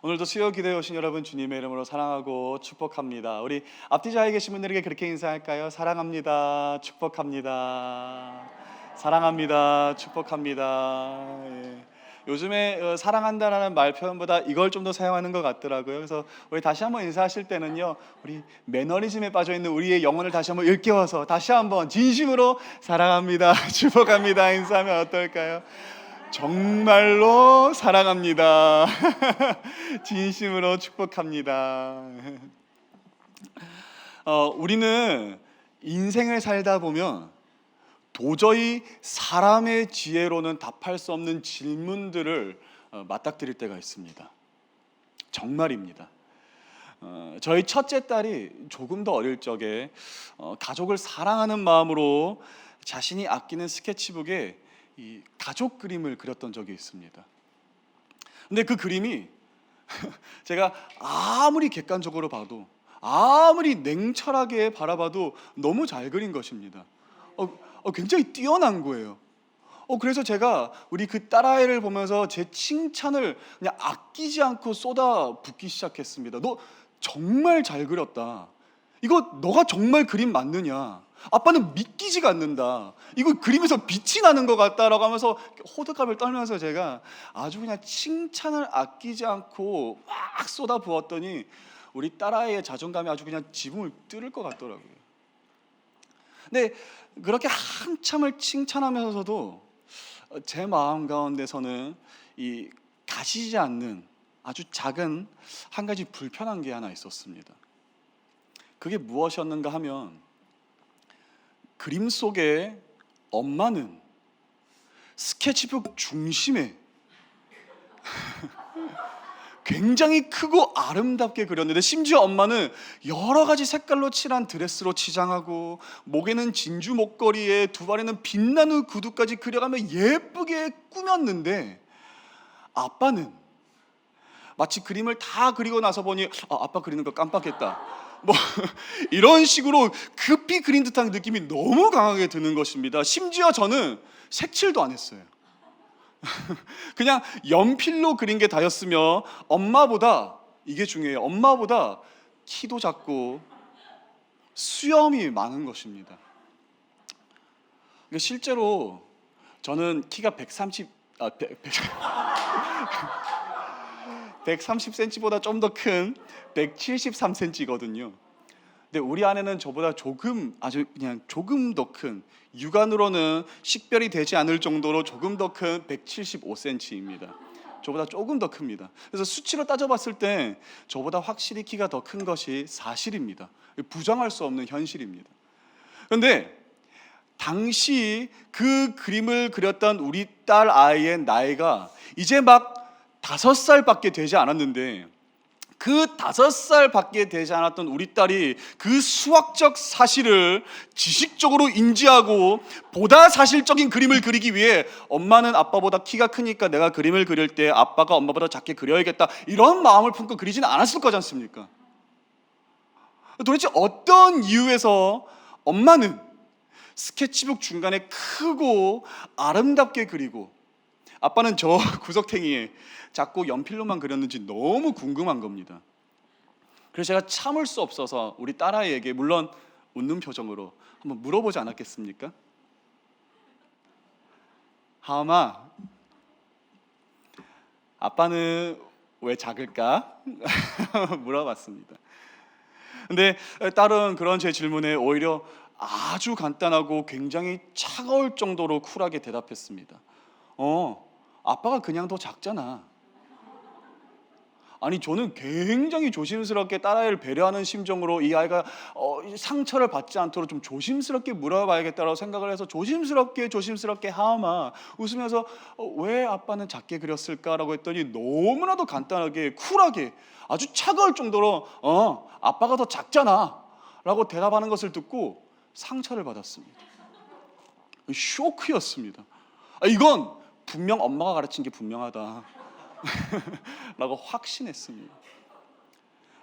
오늘도 수요 기도에 오신 여러분 주님의 이름으로 사랑하고 축복합니다. 우리 앞뒤 자리에 계신 분들에게 그렇게 인사할까요? 사랑합니다. 축복합니다. 사랑합니다. 축복합니다. 예. 요즘에 사랑한다라는 말 표현보다 이걸 좀 더 사용하는 것 같더라고요. 그래서 우리 다시 한번 인사하실 때는요, 우리 매너리즘에 빠져 있는 우리의 영혼을 다시 한번 일깨워서 다시 한번 진심으로 사랑합니다. 축복합니다. 인사하면 어떨까요? 정말로 사랑합니다. 진심으로 축복합니다. 우리는 인생을 살다 보면 도저히 사람의 지혜로는 답할 수 없는 질문들을 맞닥뜨릴 때가 있습니다. 정말입니다. 저희 첫째 딸이 조금 더 어릴 적에 가족을 사랑하는 마음으로 자신이 아끼는 스케치북에 이 가족 그림을 그렸던 적이 있습니다. 근데 그 그림이 제가 아무리 객관적으로 봐도, 아무리 냉철하게 바라봐도 너무 잘 그린 것입니다. 굉장히 뛰어난 거예요. 그래서 제가 우리 그 딸아이를 보면서 제 칭찬을 그냥 아끼지 않고 쏟아붓기 시작했습니다. 너 정말 잘 그렸다. 이거 너가 정말 그림 맞느냐? 아빠는 믿기지가 않는다. 이거 그림에서 빛이 나는 것 같다라고 하면서 호들갑을 떨면서 제가 아주 그냥 칭찬을 아끼지 않고 막 쏟아부었더니 우리 딸아이의 자존감이 아주 그냥 지붕을 뚫을 것 같더라고요. 근데 그렇게 한참을 칭찬하면서도 제 마음 가운데서는 이 가시지 않는 아주 작은 한 가지 불편한 게 하나 있었습니다. 그게 무엇이었는가 하면 그림 속에 엄마는 스케치북 중심에 굉장히 크고 아름답게 그렸는데, 심지어 엄마는 여러 가지 색깔로 칠한 드레스로 치장하고 목에는 진주 목걸이에 두 발에는 빛나는 구두까지 그려가며 예쁘게 꾸몄는데, 아빠는 마치 그림을 다 그리고 나서 보니 아빠 그리는 거 깜빡했다, 뭐 이런 식으로 급히 그린 듯한 느낌이 너무 강하게 드는 것입니다. 심지어 저는 색칠도 안 했어요. 그냥 연필로 그린 게 다였으며, 엄마보다, 이게 중요해요, 엄마보다 키도 작고 수염이 많은 것입니다. 실제로 저는 키가 130cm보다 좀 더 큰 173cm거든요. 근데 우리 아내는 저보다 아주 그냥 조금 더 큰, 육안으로는 식별이 되지 않을 정도로 조금 더 큰 175cm입니다. 저보다 조금 더 큽니다. 그래서 수치로 따져봤을 때 저보다 확실히 키가 더 큰 것이 사실입니다. 부정할 수 없는 현실입니다. 그런데 당시 그 그림을 그렸던 우리 딸 아이의 나이가 이제 막 5살밖에 되지 않았는데, 그 5살밖에 되지 않았던 우리 딸이 그 수학적 사실을 지식적으로 인지하고 보다 사실적인 그림을 그리기 위해, 엄마는 아빠보다 키가 크니까 내가 그림을 그릴 때 아빠가 엄마보다 작게 그려야겠다, 이런 마음을 품고 그리지는 않았을 거지 않습니까? 도대체 어떤 이유에서 엄마는 스케치북 중간에 크고 아름답게 그리고 아빠는 저 구석탱이에 작고 연필로만 그렸는지 너무 궁금한 겁니다. 그래서 제가 참을 수 없어서 우리 딸아이에게, 물론 웃는 표정으로, 한번 물어보지 않았겠습니까? 하엄아, 아빠는 왜 작을까? 물어봤습니다. 근데 딸은 그런 제 질문에 오히려 아주 간단하고 굉장히 차가울 정도로 쿨하게 대답했습니다. 아빠가 그냥 더 작잖아. 아니, 저는 굉장히 조심스럽게 딸아이를 배려하는 심정으로 이 아이가 상처를 받지 않도록 좀 조심스럽게 물어봐야겠다라고 생각을 해서 조심스럽게 하엄아, 웃으면서 왜 아빠는 작게 그렸을까라고 했더니 너무나도 간단하게 쿨하게 아주 차가울 정도로 아빠가 더 작잖아 라고 대답하는 것을 듣고 상처를 받았습니다. 쇼크였습니다. 이건 분명 엄마가 가르친 게 분명하다 라고 확신했습니다.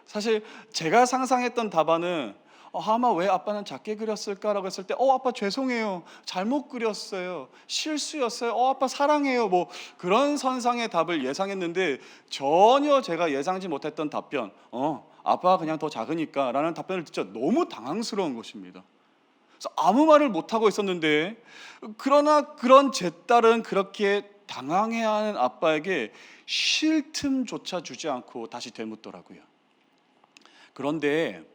사실 제가 상상했던 답안은 하마 왜 아빠는 작게 그렸을까라고 했을 때 아빠 죄송해요, 잘못 그렸어요, 실수였어요, 아빠 사랑해요, 뭐 그런 선상의 답을 예상했는데 전혀 제가 예상치 못했던 답변, 아빠가 그냥 더 작으니까 라는 답변을 듣자 너무 당황스러운 것입니다. 그래서 아무 말을 못하고 있었는데, 그러나 그런 제 딸은 그렇게 당황해야 하는 아빠에게 쉴 틈조차 주지 않고 다시 되묻더라고요. 그런데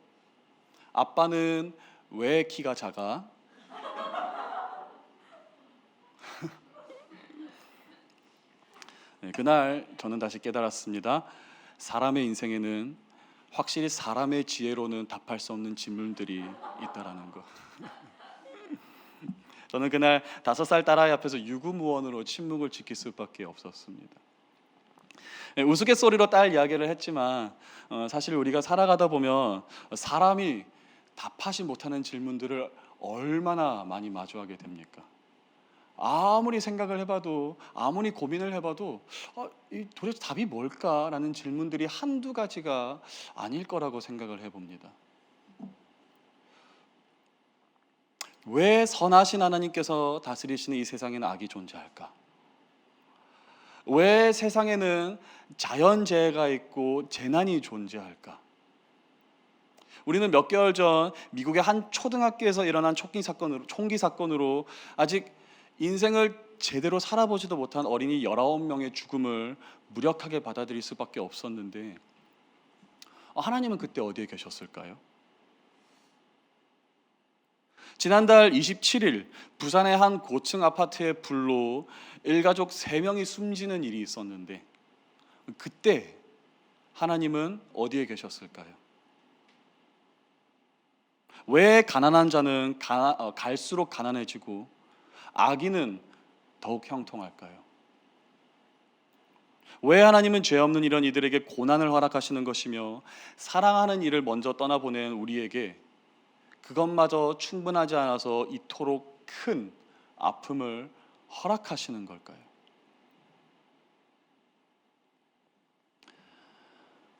아빠는 왜 키가 작아? 네, 그날 저는 다시 깨달았습니다. 사람의 인생에는 확실히 사람의 지혜로는 답할 수 없는 질문들이 있다라는 거. 저는 그날 5살 딸아이 앞에서 유구무원으로 침묵을 지킬 수밖에 없었습니다. 네, 우스갯소리로 딸 이야기를 했지만 사실 우리가 살아가다 보면 사람이 답하지 못하는 질문들을 얼마나 많이 마주하게 됩니까? 아무리 생각을 해봐도, 아무리 고민을 해봐도 도대체 답이 뭘까라는 질문들이 한두 가지가 아닐 거라고 생각을 해봅니다. 왜 선하신 하나님께서 다스리시는 이 세상에는 악이 존재할까? 왜 세상에는 자연재해가 있고 재난이 존재할까? 우리는 몇 개월 전 미국의 한 초등학교에서 일어난 총기 사건으로 아직 인생을 제대로 살아보지도 못한 어린이 19명의 죽음을 무력하게 받아들일 수밖에 없었는데, 하나님은 그때 어디에 계셨을까요? 지난달 27일 부산의 한 고층 아파트의 불로 일가족 3명이 숨지는 일이 있었는데, 그때 하나님은 어디에 계셨을까요? 왜 가난한 자는 갈수록 가난해지고 악인은 더욱 형통할까요? 왜 하나님은 죄 없는 이런 이들에게 고난을 허락하시는 것이며 사랑하는 이를 먼저 떠나보낸 우리에게 그것마저 충분하지 않아서 이토록 큰 아픔을 허락하시는 걸까요?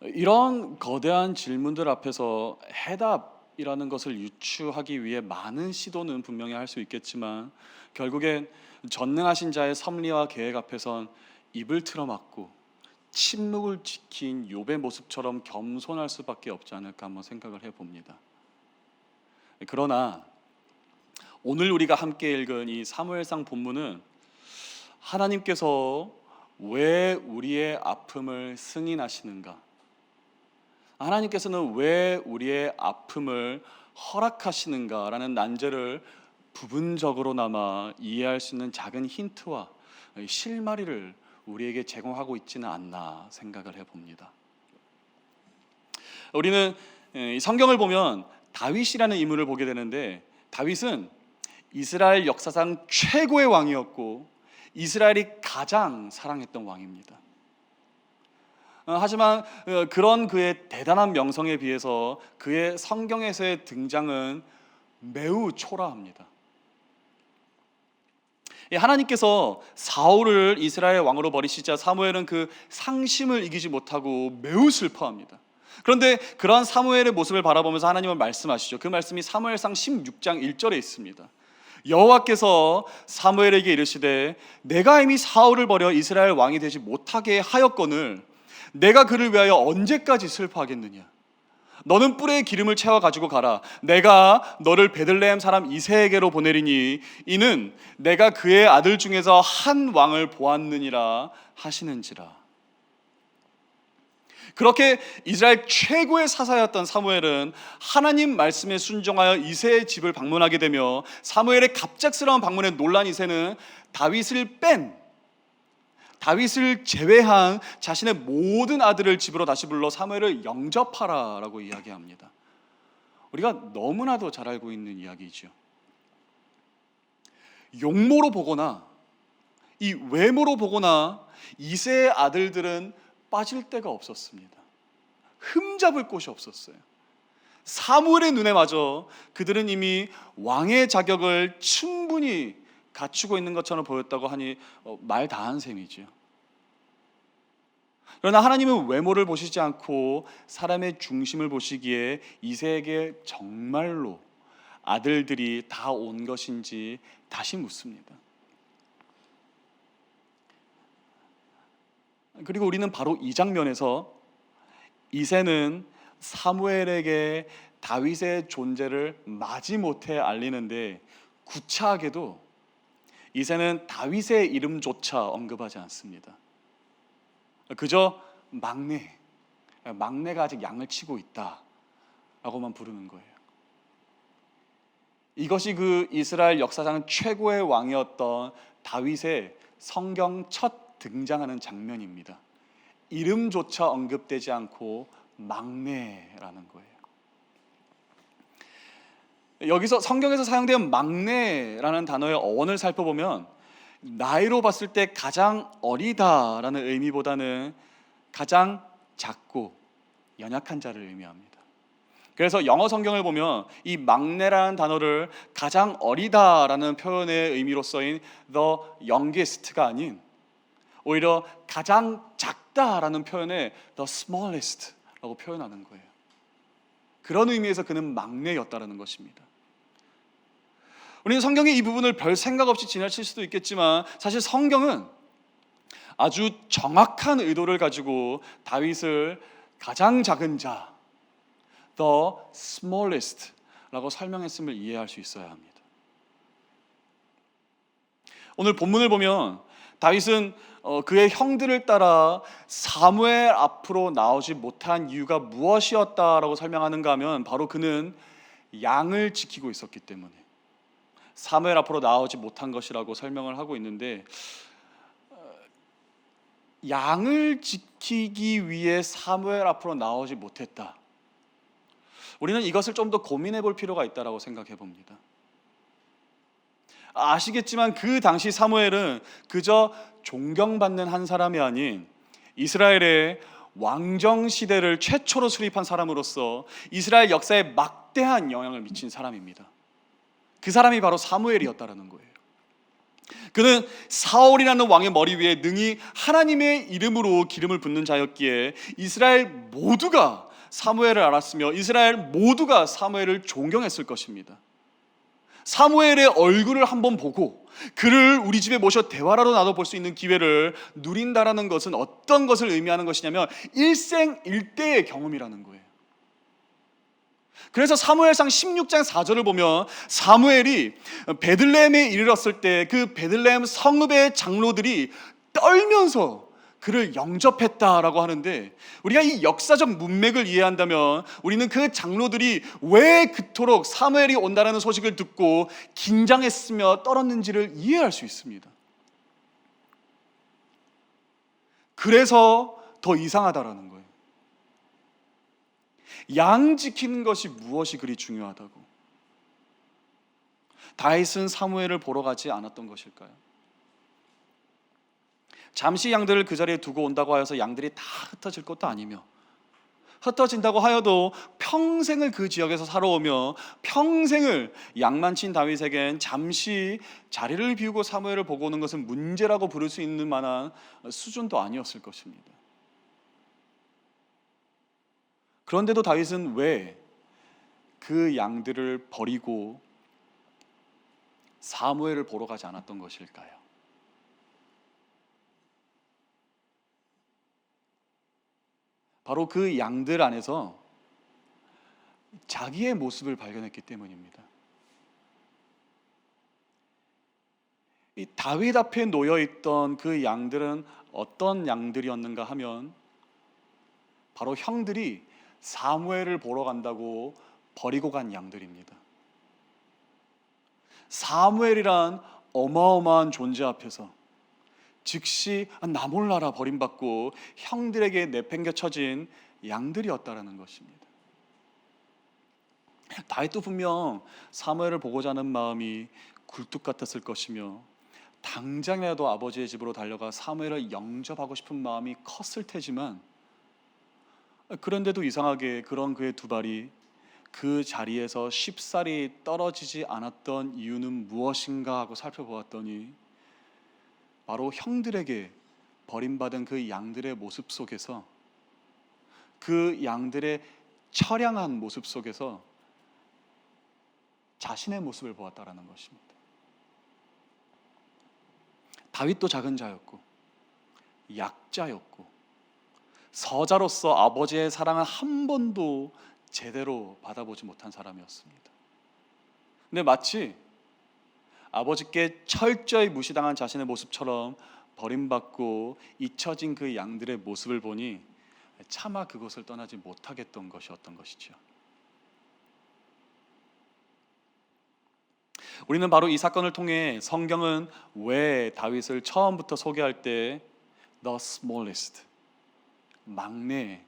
이런 거대한 질문들 앞에서 해답이라는 것을 유추하기 위해 많은 시도는 분명히 할 수 있겠지만, 결국엔 전능하신 자의 섭리와 계획 앞에선 입을 틀어막고 침묵을 지킨 욥의 모습처럼 겸손할 수밖에 없지 않을까 한번 생각을 해봅니다. 그러나 오늘 우리가 함께 읽은 이 사무엘상 본문은 하나님께서 왜 우리의 아픔을 승인하시는가, 하나님께서는 왜 우리의 아픔을 허락하시는가라는 난제를 부분적으로나마 이해할 수 있는 작은 힌트와 실마리를 우리에게 제공하고 있지는 않나 생각을 해봅니다. 우리는 성경을 보면 다윗이라는 인물을 보게 되는데, 다윗은 이스라엘 역사상 최고의 왕이었고 이스라엘이 가장 사랑했던 왕입니다. 하지만 그런 그의 대단한 명성에 비해서 그의 성경에서의 등장은 매우 초라합니다. 하나님께서 사울을 이스라엘 왕으로 버리시자 사무엘은 그 상심을 이기지 못하고 매우 슬퍼합니다. 그런데 그러한 사무엘의 모습을 바라보면서 하나님은 말씀하시죠. 그 말씀이 사무엘상 16장 1절에 있습니다. 여호와께서 사무엘에게 이르시되 내가 이미 사울을 버려 이스라엘 왕이 되지 못하게 하였거늘 내가 그를 위하여 언제까지 슬퍼하겠느냐? 너는 뿔에 기름을 채워 가지고 가라. 내가 너를 베들레헴 사람 이새에게로 보내리니 이는 내가 그의 아들 중에서 한 왕을 보았느니라 하시는지라. 그렇게 이스라엘 최고의 사사였던 사무엘은 하나님 말씀에 순종하여 이새의 집을 방문하게 되며, 사무엘의 갑작스러운 방문에 놀란 이새는 다윗을 제외한 자신의 모든 아들을 집으로 다시 불러 사무엘을 영접하라 라고 이야기합니다. 우리가 너무나도 잘 알고 있는 이야기죠. 용모로 보거나 이 외모로 보거나 이새의 아들들은 빠질 데가 없었습니다. 흠잡을 곳이 없었어요. 사무엘의 눈에 마저 그들은 이미 왕의 자격을 충분히 갖추고 있는 것처럼 보였다고 하니 말 다한 셈이지요. 그러나 하나님은 외모를 보시지 않고 사람의 중심을 보시기에 이새에게 정말로 아들들이 다 온 것인지 다시 묻습니다. 그리고 우리는 바로 이 장면에서 이새는 사무엘에게 다윗의 존재를 마지못해 알리는데, 구차하게도 이새는 다윗의 이름조차 언급하지 않습니다. 그저 막내가 아직 양을 치고 있다 라고만 부르는 거예요. 이것이 그 이스라엘 역사상 최고의 왕이었던 다윗의 성경 첫 등장하는 장면입니다. 이름조차 언급되지 않고 막내라는 거예요. 여기서 성경에서 사용된 막내라는 단어의 어원을 살펴보면 나이로 봤을 때 가장 어리다라는 의미보다는 가장 작고 연약한 자를 의미합니다. 그래서 영어 성경을 보면 이 막내라는 단어를 가장 어리다라는 표현의 의미로 쓰인 the youngest가 아닌 오히려 가장 작다라는 표현의 the smallest라고 표현하는 거예요. 그런 의미에서 그는 막내였다라는 것입니다. 우리는 성경의 이 부분을 별 생각 없이 지나칠 수도 있겠지만 사실 성경은 아주 정확한 의도를 가지고 다윗을 가장 작은 자, the smallest 라고 설명했음을 이해할 수 있어야 합니다. 오늘 본문을 보면 다윗은 그의 형들을 따라 사무엘 앞으로 나오지 못한 이유가 무엇이었다라고 설명하는가 하면 바로 그는 양을 지키고 있었기 때문에 사무엘 앞으로 나오지 못한 것이라고 설명을 하고 있는데, 양을 지키기 위해 사무엘 앞으로 나오지 못했다. 우리는 이것을 좀 더 고민해 볼 필요가 있다고 생각해 봅니다. 아시겠지만 그 당시 사무엘은 그저 존경받는 한 사람이 아닌 이스라엘의 왕정 시대를 최초로 수립한 사람으로서 이스라엘 역사에 막대한 영향을 미친 사람입니다. 그 사람이 바로 사무엘이었다라는 거예요. 그는 사울이라는 왕의 머리 위에 능히 하나님의 이름으로 기름을 붓는 자였기에 이스라엘 모두가 사무엘을 알았으며 이스라엘 모두가 사무엘을 존경했을 것입니다. 사무엘의 얼굴을 한번 보고 그를 우리 집에 모셔 대화라도 나눠볼 수 있는 기회를 누린다라는 것은 어떤 것을 의미하는 것이냐면 일생일대의 경험이라는 거예요. 그래서 사무엘상 16장 4절을 보면 사무엘이 베들레헴에 이르렀을 때 그 베들레헴 성읍의 장로들이 떨면서 그를 영접했다라고 하는데, 우리가 이 역사적 문맥을 이해한다면 우리는 그 장로들이 왜 그토록 사무엘이 온다는 소식을 듣고 긴장했으며 떨었는지를 이해할 수 있습니다. 그래서 더 이상하다라는 거예요. 양 지키는 것이 무엇이 그리 중요하다고? 다윗은 사무엘을 보러 가지 않았던 것일까요? 잠시 양들을 그 자리에 두고 온다고 하여서 양들이 다 흩어질 것도 아니며, 흩어진다고 하여도 평생을 그 지역에서 살아오며 평생을 양만 친 다윗에겐 잠시 자리를 비우고 사무엘을 보고 오는 것은 문제라고 부를 수 있는 만한 수준도 아니었을 것입니다. 그런데도 다윗은 왜 그 양들을 버리고 사무엘을 보러 가지 않았던 것일까요? 바로 그 양들 안에서 자기의 모습을 발견했기 때문입니다. 이 다윗 앞에 놓여있던 그 양들은 어떤 양들이었는가 하면 바로 형들이 사무엘을 보러 간다고 버리고 간 양들입니다. 사무엘이란 어마어마한 존재 앞에서 즉시 나 몰라라 버림받고 형들에게 내팽개쳐진 양들이었다라는 것입니다. 다윗도 분명 사무엘을 보고자 하는 마음이 굴뚝 같았을 것이며 당장이라도 아버지의 집으로 달려가 사무엘을 영접하고 싶은 마음이 컸을 테지만, 그런데도 이상하게 그런 그의 두 발이 그 자리에서 쉽사리 떨어지지 않았던 이유는 무엇인가 하고 살펴보았더니 바로 형들에게 버림받은 그 양들의 모습 속에서, 그 양들의 처량한 모습 속에서 자신의 모습을 보았다라는 것입니다. 다윗도 작은 자였고 약자였고 서자로서 아버지의 사랑을 한 번도 제대로 받아보지 못한 사람이었습니다. 근데 마치 아버지께 철저히 무시당한 자신의 모습처럼 버림받고 잊혀진 그 양들의 모습을 보니 차마 그곳을 떠나지 못하겠던 것이었던 것이죠. 우리는 바로 이 사건을 통해 성경은 왜 다윗을 처음부터 소개할 때 the smallest, 막내,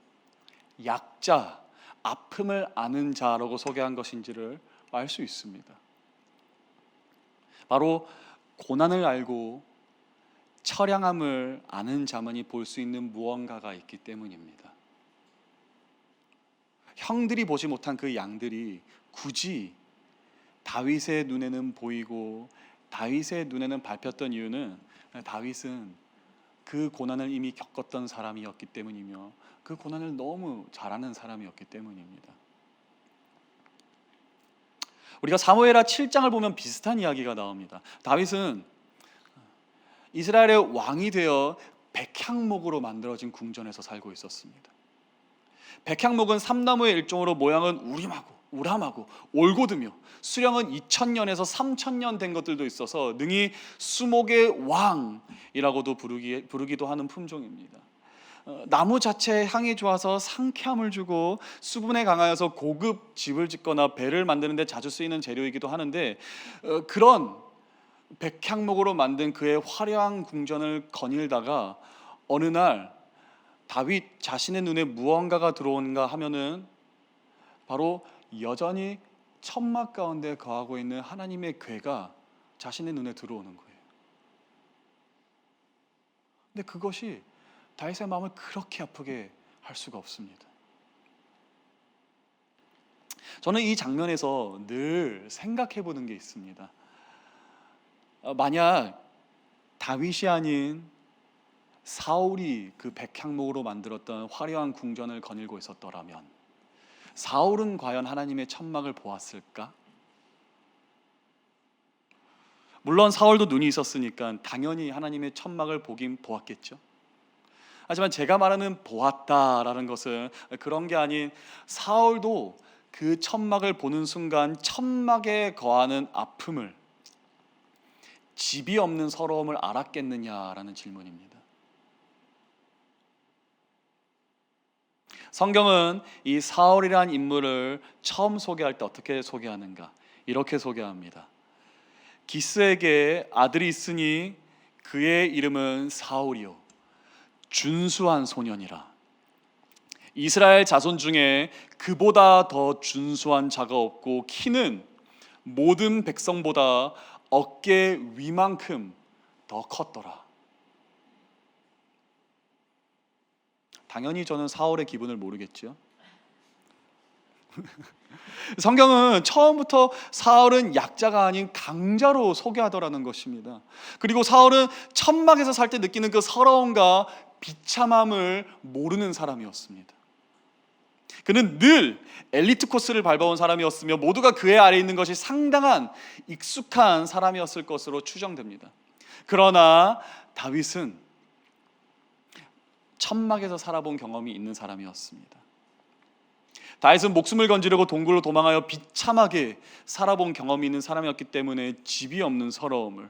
약자, 아픔을 아는 자라고 소개한 것인지를 알 수 있습니다. 바로 고난을 알고 처량함을 아는 자만이 볼 수 있는 무언가가 있기 때문입니다. 형들이 보지 못한 그 양들이 굳이 다윗의 눈에는 보이고 다윗의 눈에는 밟혔던 이유는 다윗은 그 고난을 이미 겪었던 사람이었기 때문이며 그 고난을 너무 잘 아는 사람이었기 때문입니다. 우리가 사무엘하 7장을 보면 비슷한 이야기가 나옵니다. 다윗은 이스라엘의 왕이 되어 백향목으로 만들어진 궁전에서 살고 있었습니다. 백향목은 삼나무의 일종으로 모양은 우람하고 올고드며 수령은 2000년에서 3000년 된 것들도 있어서 능히 수목의 왕이라고도 부르기도 하는 품종입니다. 나무 자체의 향이 좋아서 상쾌함을 주고 수분에 강하여서 고급 집을 짓거나 배를 만드는 데 자주 쓰이는 재료이기도 하는데, 그런 백향목으로 만든 그의 화려한 궁전을 거닐다가 어느 날 다윗 자신의 눈에 무언가가 들어오는가 하면은 바로 여전히 천막 가운데 거하고 있는 하나님의 궤가 자신의 눈에 들어오는 거예요. 근데 그것이 다윗의 마음을 그렇게 아프게 할 수가 없습니다. 저는 이 장면에서 늘 생각해 보는 게 있습니다. 만약 다윗이 아닌 사울이 그 백향목으로 만들었던 화려한 궁전을 거닐고 있었더라면 사울은 과연 하나님의 천막을 보았을까? 물론 사울도 눈이 있었으니까 당연히 하나님의 천막을 보았겠죠. 하지만 제가 말하는 보았다라는 것은 그런 게 아닌, 사울도 그 천막을 보는 순간 천막에 거하는 아픔을, 집이 없는 서러움을 알았겠느냐라는 질문입니다. 성경은 이 사울이라는 인물을 처음 소개할 때 어떻게 소개하는가? 이렇게 소개합니다. 기스에게 아들이 있으니 그의 이름은 사울이요 준수한 소년이라. 이스라엘 자손 중에 그보다 더 준수한 자가 없고 키는 모든 백성보다 어깨 위만큼 더 컸더라. 당연히 저는 사울의 기분을 모르겠죠. 성경은 처음부터 사울은 약자가 아닌 강자로 소개하더라는 것입니다. 그리고 사울은 천막에서 살 때 느끼는 그 서러움과 비참함을 모르는 사람이었습니다. 그는 늘 엘리트 코스를 밟아온 사람이었으며 모두가 그의 아래에 있는 것이 상당한 익숙한 사람이었을 것으로 추정됩니다. 그러나 다윗은 천막에서 살아본 경험이 있는 사람이었습니다. 다윗은 목숨을 건지려고 동굴로 도망하여 비참하게 살아본 경험이 있는 사람이었기 때문에 집이 없는 서러움을,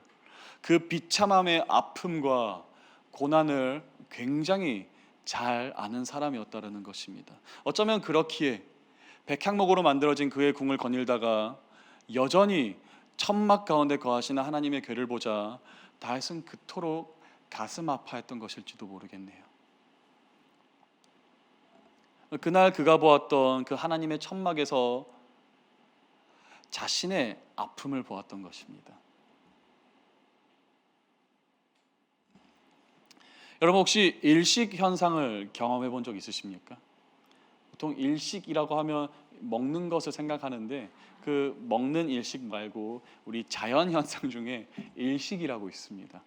그 비참함의 아픔과 고난을 굉장히 잘 아는 사람이었다는 것입니다. 어쩌면 그렇기에 백향목으로 만들어진 그의 궁을 거닐다가 여전히 천막 가운데 거하시는 하나님의 궤를 보자 다윗은 그토록 가슴 아파했던 것일지도 모르겠네요. 그날 그가 보았던 그 하나님의 천막에서 자신의 아픔을 보았던 것입니다. 여러분 혹시 일식 현상을 경험해 본 적 있으십니까? 보통 일식이라고 하면 먹는 것을 생각하는데 그 먹는 일식 말고 우리 자연 현상 중에 일식이라고 있습니다.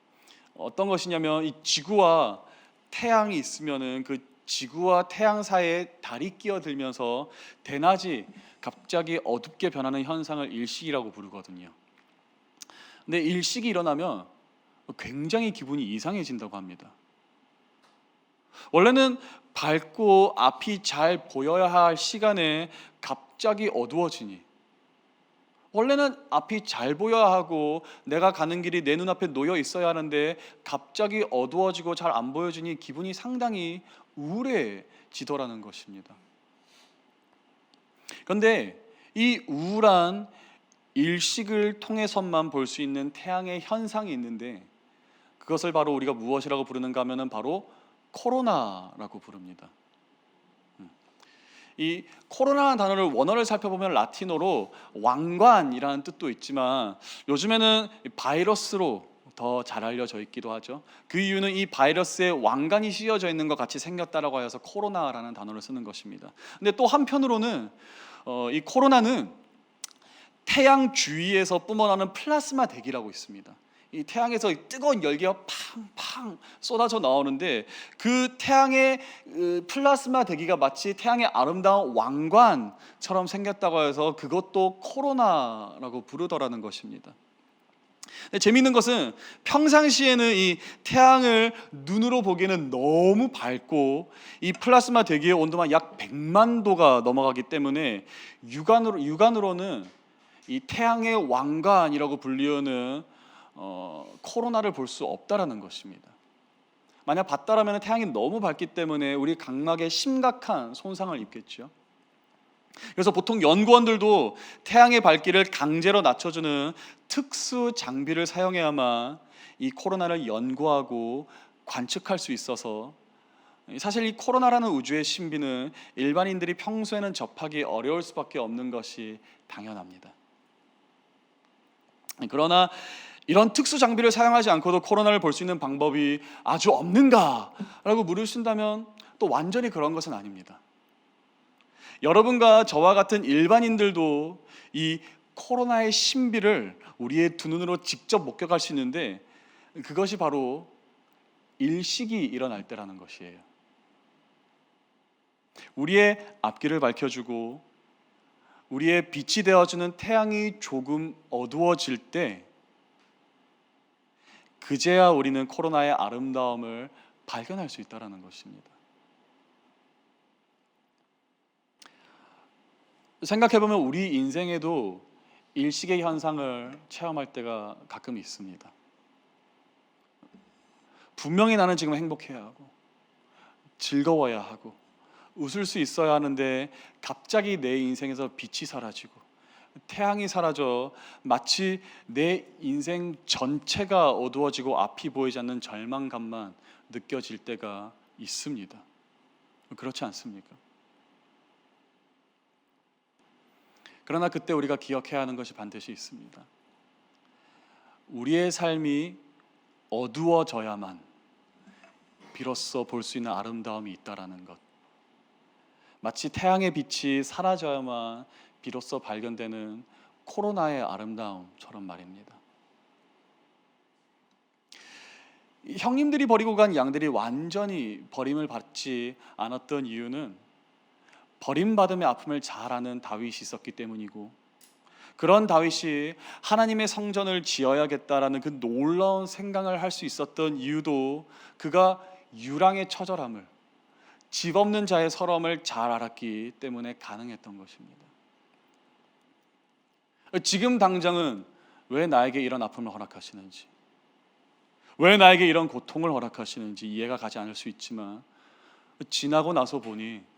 어떤 것이냐면 이 지구와 태양이 있으면은 그 지구와 태양 사이에 달이 끼어들면서 대낮이 갑자기 어둡게 변하는 현상을 일식이라고 부르거든요. 근데 일식이 일어나면 굉장히 기분이 이상해진다고 합니다. 원래는 밝고 앞이 잘 보여야 할 시간에 갑자기 어두워지니, 원래는 앞이 잘 보여야 하고 내가 가는 길이 내 눈앞에 놓여 있어야 하는데 갑자기 어두워지고 잘 안 보여지니 기분이 상당히 우울해지더라는 것입니다. 그런데 이 우울한 일식을 통해서만 볼 수 있는 태양의 현상이 있는데, 그것을 바로 우리가 무엇이라고 부르는가 하면은 바로 코로나라고 부릅니다. 이 코로나라는 단어를 원어를 살펴보면 라틴어로 왕관이라는 뜻도 있지만 요즘에는 바이러스로 더 잘 알려져 있기도 하죠. 그 이유는 이 바이러스에 왕관이 씌어져 있는 것 같이 생겼다라고 해서 코로나라는 단어를 쓰는 것입니다. 근데 또 한편으로는 이 코로나는 태양 주위에서 뿜어나는 플라스마 대기라고 있습니다. 이 태양에서 뜨거운 열기가 팡팡 쏟아져 나오는데 그 태양의 플라스마 대기가 마치 태양의 아름다운 왕관처럼 생겼다고 해서 그것도 코로나라고 부르더라는 것입니다. 근데 재미있는 것은 평상시에는 이 태양을 눈으로 보기에는 너무 밝고 이 플라스마 대기의 온도만 약 100만 도가 넘어가기 때문에 육안으로는 이 태양의 왕관이라고 불리우는 코로나를 볼 수 없다라는 것입니다. 만약 봤다라면 태양이 너무 밝기 때문에 우리 각막에 심각한 손상을 입겠죠. 그래서 보통 연구원들도 태양의 밝기를 강제로 낮춰주는 특수 장비를 사용해야만 이 코로나를 연구하고 관측할 수 있어서, 사실 이 코로나라는 우주의 신비는 일반인들이 평소에는 접하기 어려울 수밖에 없는 것이 당연합니다. 그러나 이런 특수 장비를 사용하지 않고도 코로나를 볼 수 있는 방법이 아주 없는가라고 물으신다면 또 완전히 그런 것은 아닙니다. 여러분과 저와 같은 일반인들도 이 코로나의 신비를 우리의 두 눈으로 직접 목격할 수 있는데, 그것이 바로 일식이 일어날 때라는 것이에요. 우리의 앞길을 밝혀주고 우리의 빛이 되어주는 태양이 조금 어두워질 때, 그제야 우리는 코로나의 아름다움을 발견할 수 있다는 것입니다. 생각해보면 우리 인생에도 일식의 현상을 체험할 때가 가끔 있습니다. 분명히 나는 지금 행복해야 하고 즐거워야 하고 웃을 수 있어야 하는데 갑자기 내 인생에서 빛이 사라지고 태양이 사라져 마치 내 인생 전체가 어두워지고 앞이 보이지 않는 절망감만 느껴질 때가 있습니다. 그렇지 않습니까? 그러나 그때 우리가 기억해야 하는 것이 반드시 있습니다. 우리의 삶이 어두워져야만 비로소 볼 수 있는 아름다움이 있다라는 것. 마치 태양의 빛이 사라져야만 비로소 발견되는 코로나의 아름다움처럼 말입니다. 형님들이 버리고 간 양들이 완전히 버림을 받지 않았던 이유는 버림받음의 아픔을 잘 아는 다윗이 있었기 때문이고, 그런 다윗이 하나님의 성전을 지어야겠다라는 그 놀라운 생각을 할 수 있었던 이유도 그가 유랑의 처절함을, 집 없는 자의 서러움을 잘 알았기 때문에 가능했던 것입니다. 지금 당장은 왜 나에게 이런 아픔을 허락하시는지, 왜 나에게 이런 고통을 허락하시는지 이해가 가지 않을 수 있지만, 지나고 나서 보니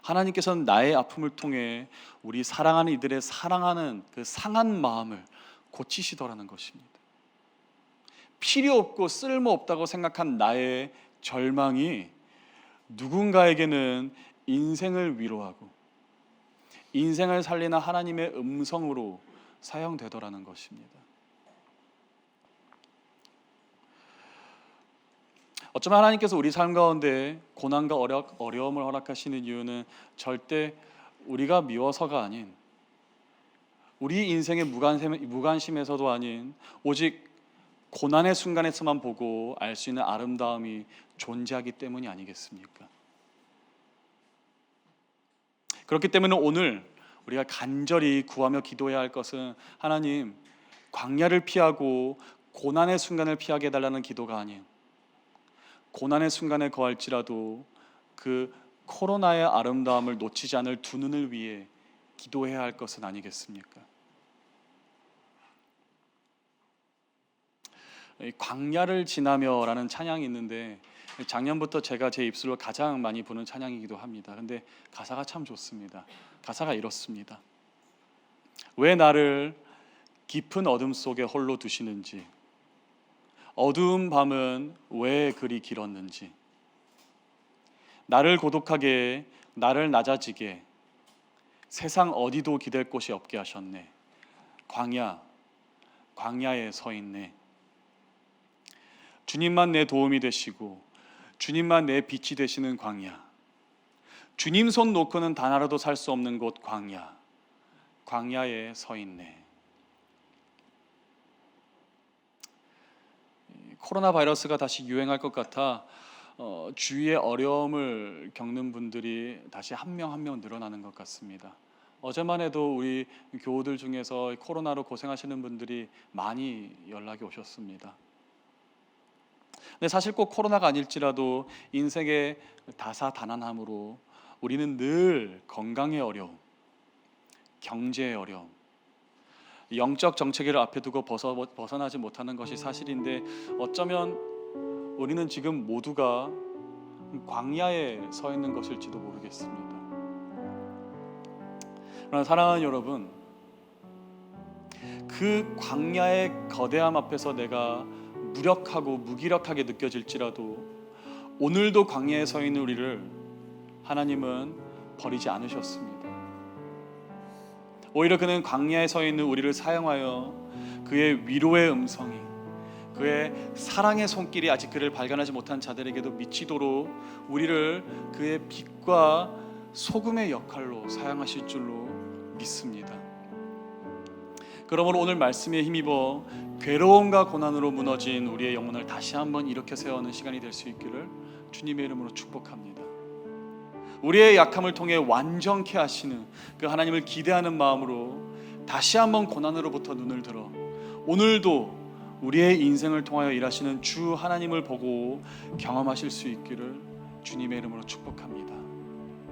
하나님께서는 나의 아픔을 통해 우리 사랑하는 이들의 사랑하는 그 상한 마음을 고치시더라는 것입니다. 필요 없고 쓸모없다고 생각한 나의 절망이 누군가에게는 인생을 위로하고 인생을 살리는 하나님의 음성으로 사용되더라는 것입니다. 어쩌면 하나님께서 우리 삶 가운데 고난과 어려움을 허락하시는 이유는 절대 우리가 미워서가 아닌, 우리 인생의 무관심에서도 아닌, 오직 고난의 순간에서만 보고 알 수 있는 아름다움이 존재하기 때문이 아니겠습니까? 그렇기 때문에 오늘 우리가 간절히 구하며 기도해야 할 것은 하나님, 광야를 피하고 고난의 순간을 피하게 해달라는 기도가 아닌, 고난의 순간에 거할지라도 그 코로나의 아름다움을 놓치지 않을 두 눈을 위해 기도해야 할 것은 아니겠습니까? 광야를 지나며라는 찬양이 있는데 작년부터 제가 제 입술로 가장 많이 부는 찬양이기도 합니다. 근데 가사가 참 좋습니다. 가사가 이렇습니다. 왜 나를 깊은 어둠 속에 홀로 두시는지, 어두운 밤은 왜 그리 길었는지, 나를 고독하게, 나를 낮아지게, 세상 어디도 기댈 곳이 없게 하셨네. 광야에 서 있네. 주님만 내 도움이 되시고 주님만 내 빛이 되시는 광야, 주님 손 놓고는 단 하루도 살 수 없는 곳 광야에 서 있네. 코로나 바이러스가 다시 유행할 것 같아 주위에 어려움을 겪는 분들이 다시 한 명 한 명 늘어나는 것 같습니다. 어제만 해도 우리 교우들 중에서 코로나로 고생하시는 분들이 많이 연락이 오셨습니다. 근데 사실 꼭 코로나가 아닐지라도 인생의 다사다난함으로 우리는 늘 건강의 어려움, 경제의 어려움, 영적 정체기를 앞에 두고 벗어나지 못하는 것이 사실인데 어쩌면 우리는 지금 모두가 광야에 서 있는 것일지도 모르겠습니다. 그러나 사랑하는 여러분, 그 광야의 거대함 앞에서 내가 무력하고 무기력하게 느껴질지라도 오늘도 광야에 서 있는 우리를 하나님은 버리지 않으셨습니다. 오히려 그는 광야에 서 있는 우리를 사용하여 그의 위로의 음성이, 그의 사랑의 손길이 아직 그를 발견하지 못한 자들에게도 미치도록 우리를 그의 빛과 소금의 역할로 사용하실 줄로 믿습니다. 그러므로 오늘 말씀에 힘입어 괴로움과 고난으로 무너진 우리의 영혼을 다시 한번 일으켜 세우는 시간이 될 수 있기를 주님의 이름으로 축복합니다. 우리의 약함을 통해 완전케 하시는 그 하나님을 기대하는 마음으로 다시 한번 고난으로부터 눈을 들어 오늘도 우리의 인생을 통하여 일하시는 주 하나님을 보고 경험하실 수 있기를 주님의 이름으로 축복합니다.